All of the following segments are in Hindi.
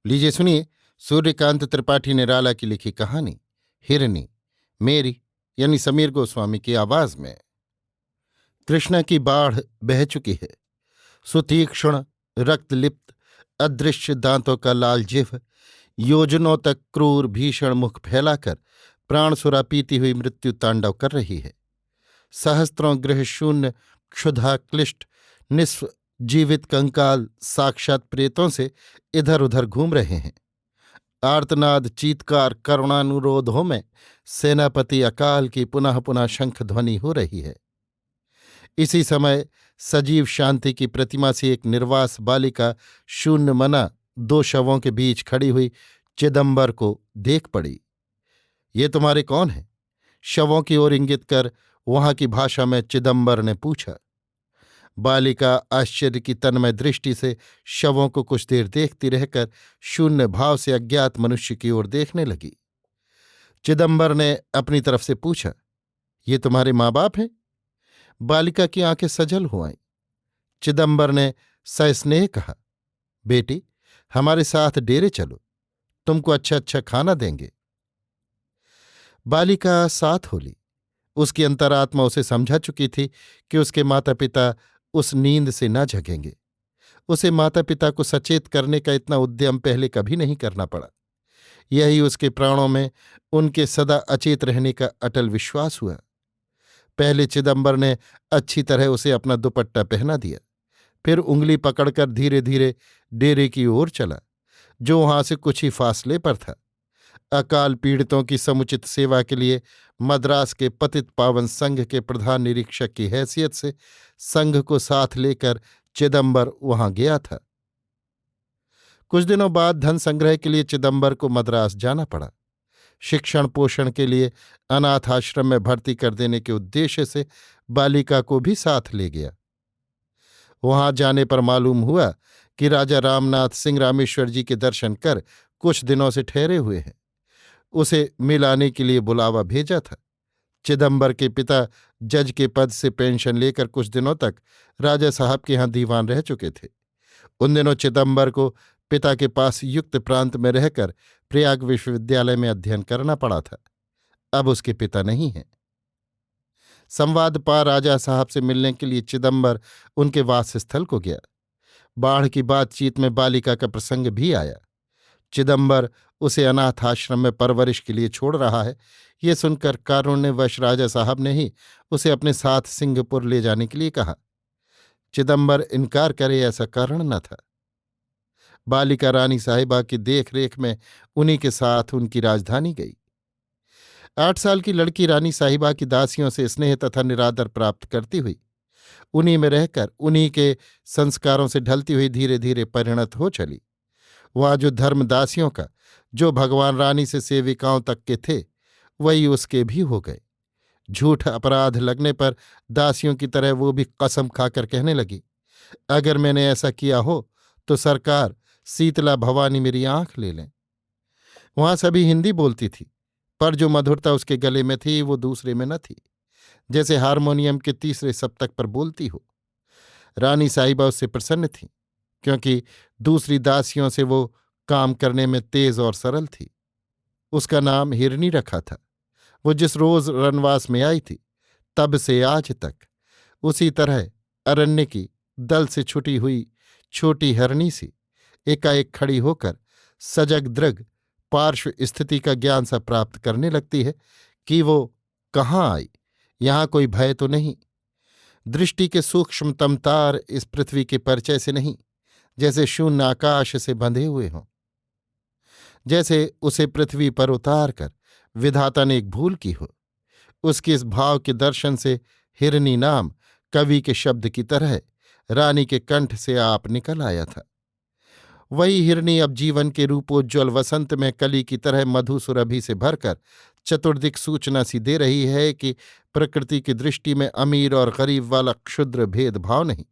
लीजिए सुनिए। सूर्यकांत त्रिपाठी निराला की लिखी कहानी हिरनी, मेरी यानी समीर गोस्वामी की आवाज में। कृष्णा की बाढ़ बह चुकी है। सुतीक्ष्ण, रक्तलिप्त, अदृश्य दांतों का लाल जिह्व योजनों तक क्रूर भीषण मुख फैलाकर प्राणसुरा पीती हुई मृत्यु तांडव कर रही है। सहस्त्रों गृह शून्य, क्षुधा क्लिष्ट, निस्व जीवित कंकाल साक्षात प्रेतों से इधर उधर घूम रहे हैं। आर्तनाद, चीत्कार, करुणानुरोधों में सेनापति अकाल की पुनः पुनः शंख ध्वनि हो रही है। इसी समय सजीव शांति की प्रतिमा से एक निर्वास बालिका शून्य मना दो शवों के बीच खड़ी हुई चिदंबर को देख पड़ी। ये तुम्हारे कौन हैं? शवों की ओर इंगित कर वहां की भाषा में चिदंबर ने पूछा। बालिका आश्चर्य की तन्मय दृष्टि से शवों को कुछ देर देखती रहकर शून्य भाव से अज्ञात मनुष्य की ओर देखने लगी। चिदंबर ने अपनी तरफ से पूछा, ये तुम्हारे माँ बाप हैं? बालिका की आंखें सजल हो आईं। चिदंबर ने सस्नेह कहा, बेटी, हमारे साथ डेरे चलो, तुमको अच्छा अच्छा खाना देंगे। बालिका साथ हो ली। उसकी अंतरात्मा उसे समझा चुकी थी कि उसके माता पिता उस नींद से न जगेंगे। उसे माता पिता को सचेत करने का इतना उद्यम पहले कभी नहीं करना पड़ा। यही उसके प्राणों में उनके सदा अचेत रहने का अटल विश्वास हुआ। पहले चिदंबर ने अच्छी तरह उसे अपना दुपट्टा पहना दिया, फिर उंगली पकड़कर धीरे धीरे डेरे की ओर चला, जो वहां से कुछ ही फासले पर था। अकाल पीड़ितों की समुचित सेवा के लिए मद्रास के पतित पावन संघ के प्रधान निरीक्षक की हैसियत से संघ को साथ लेकर चिदंबर वहां गया था। कुछ दिनों बाद धन संग्रह के लिए चिदंबर को मद्रास जाना पड़ा। शिक्षण पोषण के लिए अनाथ आश्रम में भर्ती कर देने के उद्देश्य से बालिका को भी साथ ले गया। वहां जाने पर मालूम हुआ कि राजा रामनाथ सिंह रामेश्वर जी के दर्शन कर कुछ दिनों से ठहरे हुए हैं। उसे मिलाने के लिए बुलावा भेजा था। चिदंबर के पिता जज के पद से पेंशन लेकर कुछ दिनों तक राजा साहब के यहाँ दीवान रह चुके थे। उन दिनों चिदंबर को पिता के पास युक्त प्रांत में रहकर प्रयाग विश्वविद्यालय में अध्ययन करना पड़ा था। अब उसके पिता नहीं हैं। संवाद पा राजा साहब से मिलने के लिए चिदंबर उनके वासस्थल को गया। बाढ़ की बातचीत में बालिका का प्रसंग भी आया। चिदंबर उसे अनाथ आश्रम में परवरिश के लिए छोड़ रहा है, ये सुनकर कारुण्यवश राजा साहब ने ही उसे अपने साथ सिंहपुर ले जाने के लिए कहा। चिदंबर इनकार करे ऐसा कारण न था। बालिका रानी साहिबा की देख रेख में उन्हीं के साथ उनकी राजधानी गई। 8 साल की लड़की रानी साहिबा की दासियों से स्नेह तथा निरादर प्राप्त करती हुई उन्हीं में रहकर उन्हीं के संस्कारों से ढलती हुई धीरे धीरे परिणत हो चली। वहाँ जो धर्म दासियों का, जो भगवान रानी से सेविकाओं तक के थे, वही उसके भी हो गए। झूठ अपराध लगने पर दासियों की तरह वो भी कसम खाकर कहने लगी, अगर मैंने ऐसा किया हो तो सरकार शीतला भवानी मेरी आंख ले लें। वहां सभी हिंदी बोलती थी, पर जो मधुरता उसके गले में थी वो दूसरे में न थी, जैसे हारमोनियम के तीसरे सप्तक पर बोलती हो। रानी साहिबा उससे प्रसन्न थी, क्योंकि दूसरी दासियों से वो काम करने में तेज और सरल थी। उसका नाम हिरनी रखा था। वो जिस रोज रनवास में आई थी, तब से आज तक उसी तरह अरण्य की दल से छुटी हुई छोटी हरणी सी एकाएक खड़ी होकर सजग दृग पार्श्व स्थिति का ज्ञान सा प्राप्त करने लगती है कि वो कहाँ आई, यहाँ कोई भय तो नहीं। दृष्टि के सूक्ष्मतम तार इस पृथ्वी के परिचय से नहीं, जैसे शून्य आकाश से बंधे हुए हों। जैसे उसे पृथ्वी पर उतार कर विधाता ने एक भूल की हो। उसके इस भाव के दर्शन से हिरनी नाम कवि के शब्द की तरह रानी के कंठ से आप निकल आया था। वही हिरनी अब जीवन के रूपोज्ज्वल वसंत में कली की तरह मधु सुरभि से भरकर चतुर्दिक सूचना सी दे रही है कि प्रकृति की दृष्टि में अमीर और गरीब वाला क्षुद्र भेदभाव नहीं,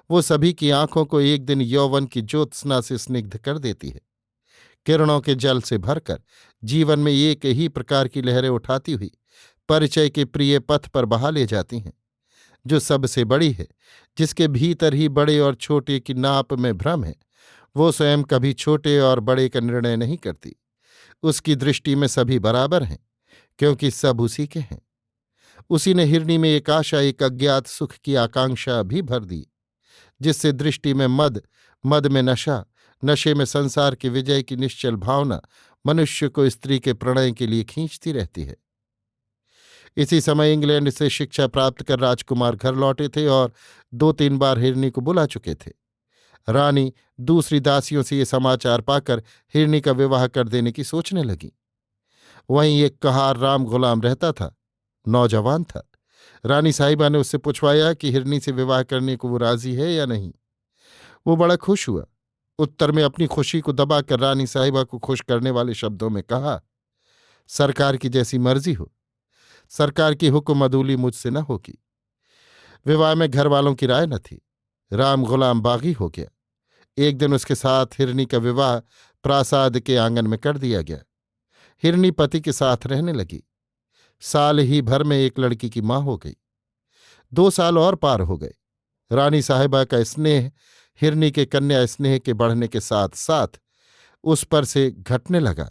वो सभी की आंखों को एक दिन यौवन की ज्योत्सना से स्निग्ध कर देती है। किरणों के जल से भरकर जीवन में एक ही प्रकार की लहरें उठाती हुई परिचय के प्रिय पथ पर बहा ले जाती हैं। जो सबसे बड़ी है, जिसके भीतर ही बड़े और छोटे की नाप में भ्रम है, वो स्वयं कभी छोटे और बड़े का निर्णय नहीं करती। उसकी दृष्टि में सभी बराबर हैं, क्योंकि सब उसी के हैं। उसी ने हिरनी में एक आशा, एक अज्ञात सुख की आकांक्षा भी भर दी, जिससे दृष्टि में मद, मद में नशा, नशे में संसार की विजय की निश्चल भावना मनुष्य को स्त्री के प्रणय के लिए खींचती रहती है। इसी समय इंग्लैंड से शिक्षा प्राप्त कर राजकुमार घर लौटे थे और 2-3 बार हिरनी को बुला चुके थे। रानी दूसरी दासियों से ये समाचार पाकर हिरनी का विवाह कर देने की सोचने लगी। वहीं एक कहार राम गुलाम रहता था, नौजवान था। रानी साहिबा ने उससे पूछवाया कि हिरनी से विवाह करने को वो राजी है या नहीं। वो बड़ा खुश हुआ। उत्तर में अपनी खुशी को दबाकर रानी साहिबा को खुश करने वाले शब्दों में कहा, सरकार की जैसी मर्जी हो, सरकार की हुक्म अदूली मुझसे न होगी। विवाह में घर वालों की राय न थी। राम गुलाम बागी हो गया। एक दिन उसके साथ हिरनी का विवाह प्रासाद के आंगन में कर दिया गया। हिरनी पति के साथ रहने लगी। साल ही भर में एक लड़की की मां हो गई। 2 साल और पार हो गए। रानी साहिबा का स्नेह हिरनी के कन्या स्नेह के बढ़ने के साथ साथ उस पर से घटने लगा।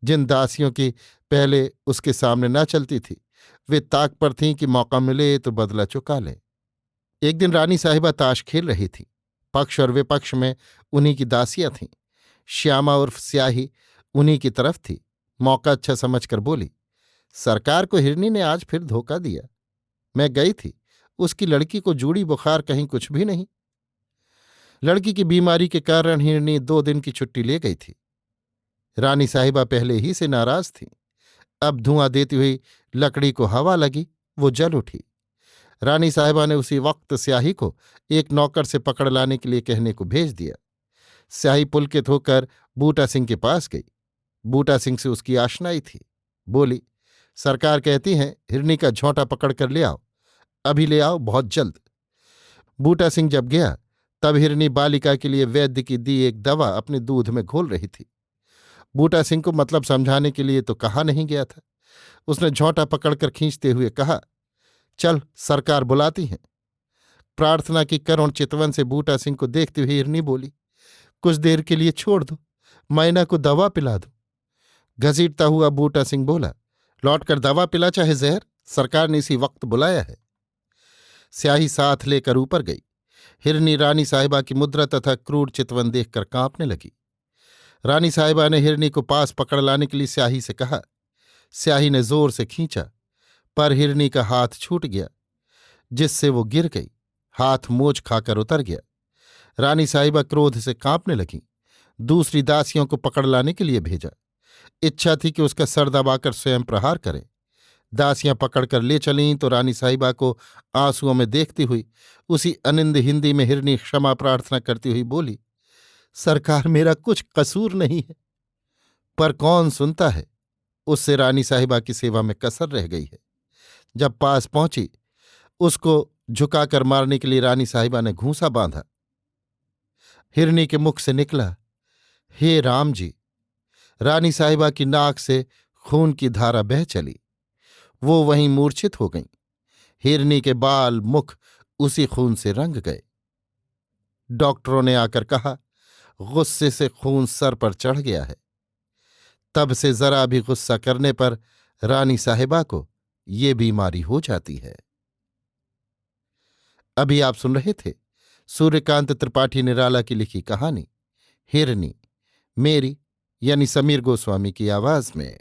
जिन दासियों की पहले उसके सामने न चलती थी, वे ताक पर थीं कि मौका मिले तो बदला चुका लें। एक दिन रानी साहिबा ताश खेल रही थी। पक्ष और विपक्ष में उन्हीं की दासियां थीं। श्यामा उर्फ स्याही उन्हीं की तरफ थी। मौका अच्छा समझकर बोली, सरकार को हिरनी ने आज फिर धोखा दिया। मैं गई थी, उसकी लड़की को जूड़ी बुखार कहीं कुछ भी नहीं। लड़की की बीमारी के कारण हिरनी 2 दिन की छुट्टी ले गई थी। रानी साहिबा पहले ही से नाराज थी। अब धुआं देती हुई लकड़ी को हवा लगी, वो जल उठी। रानी साहिबा ने उसी वक्त स्याही को एक नौकर से पकड़ लाने के लिए कहने को भेज दिया। स्याही पुलकित होकर बूटा सिंह के पास गई। बूटा सिंह से उसकी आशनाई थी। बोली, सरकार कहती है हिरनी का झोंटा पकड़ कर ले आओ, अभी ले आओ, बहुत जल्द। बूटा सिंह जब गया तब हिरनी बालिका के लिए वैद्य की दी एक दवा अपने दूध में घोल रही थी। बूटा सिंह को मतलब समझाने के लिए तो कहा नहीं गया था। उसने झोंटा पकड़कर खींचते हुए कहा, चल, सरकार बुलाती हैं। प्रार्थना की करुण चितवन से बूटा सिंह को देखते हुए हिरनी बोली, कुछ देर के लिए छोड़ दो, मैना को दवा पिला दो। घसीटता हुआ बूटा सिंह बोला, लौटकर दवा पिला चाहे जहर, सरकार ने इसी वक्त बुलाया है। स्याही साथ लेकर ऊपर गई। हिरनी रानी साहिबा की मुद्रा तथा क्रूर चितवन देखकर कांपने लगी। रानी साहिबा ने हिरनी को पास पकड़ लाने के लिए स्याही से कहा। स्याही ने जोर से खींचा, पर हिरनी का हाथ छूट गया, जिससे वो गिर गई। हाथ मोच खाकर उतर गया। रानी साहिबा क्रोध से कांपने लगी। दूसरी दासियों को पकड़ लाने के लिए भेजा। इच्छा थी कि उसका सर दबाकर स्वयं प्रहार करें। दासियां पकड़कर ले चलीं तो रानी साहिबा को आंसुओं में देखती हुई उसी अनिंद हिंदी में हिरनी क्षमा प्रार्थना करती हुई बोली, सरकार, मेरा कुछ कसूर नहीं है। पर कौन सुनता है। उससे रानी साहिबा की सेवा में कसर रह गई है। जब पास पहुंची, उसको झुकाकर मारने के लिए रानी साहिबा ने घूंसा बांधा। हिरनी के मुख से निकला, हे राम जी। रानी साहिबा की नाक से खून की धारा बह चली। वो वहीं मूर्छित हो गईं। हिरनी के बाल मुख उसी खून से रंग गए। डॉक्टरों ने आकर कहा, गुस्से से खून सर पर चढ़ गया है। तब से जरा भी गुस्सा करने पर रानी साहिबा को ये बीमारी हो जाती है। अभी आप सुन रहे थे सूर्यकांत त्रिपाठी निराला की लिखी कहानी हिरनी, मेरी यानी समीर गोस्वामी की आवाज में।